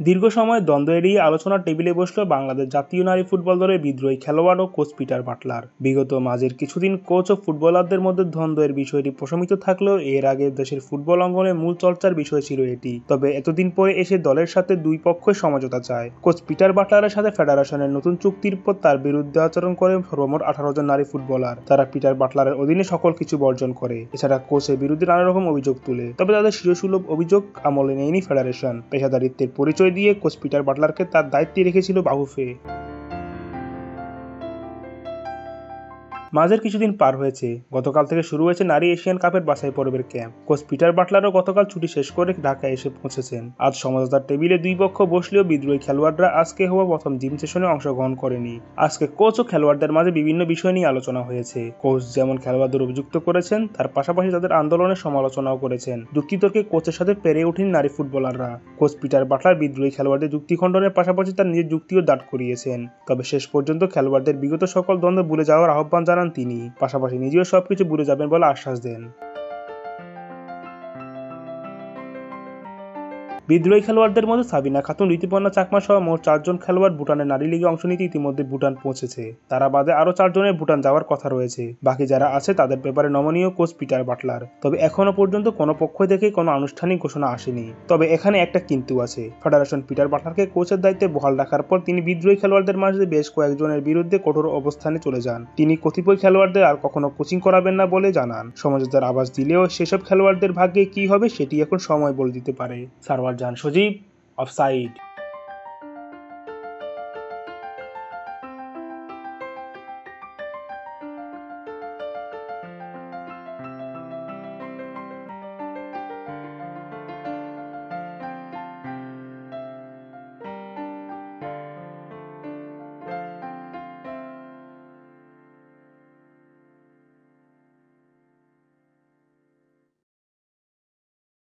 দীর্ঘ সময় দ্বন্দ্ব এড়িয়ে আলোচনার টেবিলে বসল বাংলাদেশ জাতীয় নারী ফুটবল দলের বিদ্রোহী খেলোয়াড় ও কোচ পিটার বাটলার। বিগত মাঝের কিছুদিন কোচ ও ফুটবলারদের মধ্যে দ্বন্দ্বের বিষয়টি প্রশমিত থাকলেও এর আগে দেশের ফুটবল অঙ্গনে মূল চর্চার বিষয় ছিল এটি। তবে এতদিন পরে এসে দলের সাথে দুই পক্ষই সমঝোতা চায়। কোচ পিটার বাটলারের সাথে ফেডারেশনের নতুন চুক্তির পর তার বিরুদ্ধে আচরণ করে সর্বমোট 18 জন নারী ফুটবলার। তারা পিটার বাটলারের অধীনে সকল কিছু বর্জন করে। এছাড়া কোচের বিরুদ্ধে নানা রকম অভিযোগ তুলে। তবে তাদের শিশুসুলভ অভিযোগ আমলে নেয়নি ফেডারেশন। পেশাদারিত্বের পরিচয় দিয়ে কোচ পিটার বাটলারকে তার দায়িত্বে রেখেছিল বাফুফে। মাঝের কিছুদিন পার হয়েছে। গতকাল থেকে শুরু হয়েছে নারী এশিয়ান কাপের বাছাই পর্বের ক্যাম্প। কোচ পিটার বাটলারও গতকাল ছুটি শেষ করে ঢাকায় এসে পৌঁছেছেন। আজ সমঝোতার টেবিলে দুই পক্ষ বসলেও বিদ্রোহী খেলোয়াড়রা আজকে হওয়া প্রথম জিম সেশনে অংশগ্রহণ করেনি। আজকে কোচ ও খেলোয়াড়দের মাঝে বিভিন্ন বিষয় নিয়ে আলোচনা হয়েছে। কোচ যেমন খেলোয়াড়দের অভিযুক্ত করেছেন, তার পাশাপাশি তাদের আন্দোলনের সমালোচনাও করেছেন। যুক্তিতর্কে কোচের সাথে পেরে ওঠেন নারী ফুটবলাররা। কোচ পিটার বাটলার বিদ্রোহী খেলোয়াড়দের যুক্তি খণ্ডনের পাশাপাশি তার নিজের যুক্তিও দাঁড় করিয়েছেন। তবে শেষ পর্যন্ত খেলোয়াড়দের বিগত সকল দ্বন্দ্ব ভুলে যাওয়ার আহ্বান জানান তিনি। পাশাপাশি নিজেও সবকিছু ভুলে যাবেন বলে আশ্বাস দেন। বিদ্রোহী খেলোয়াড়দের মধ্যে সাবিনা খাতুন, ঋতুপর্ণা চাকমা সহ মোট 4 জন খেলোয়াড় ভুটানের নারী লিগে অংশ নিতে ইতিমধ্যে ভুটান পৌঁছেছে। তারা বাদে আরও 4 জনের ভুটান যাওয়ার কথা রয়েছে। বাকি যারা আছে তাদের ব্যাপারে নমনীয় কোচ পিটার বাটলার। তবে এখনো পর্যন্ত কোনো পক্ষ থেকে কোনো আনুষ্ঠানিক ঘোষণা আসেনি। তবে এখানে একটা কিন্তু আছে। ফেডারেশন পিটার বাটলারকে কোচের দায়িত্বে বহাল রাখার পর তিনি বিদ্রোহী খেলোয়াড়দের মাঝে বেশ কয়েকজনের বিরুদ্ধে কঠোর অবস্থানে চলে যান। তিনি কতিপয় খেলোয়াড়দের আর কখনো কোচিং করাবেন না বলে জানান। সমঝোতার আভাস দিলেও সেসব খেলোয়াড়দের ভাগ্যে কি হবে সেটি এখন সময় বলে দিতে পারে। সারওয়ার জাহান সজীব, অফসাইড।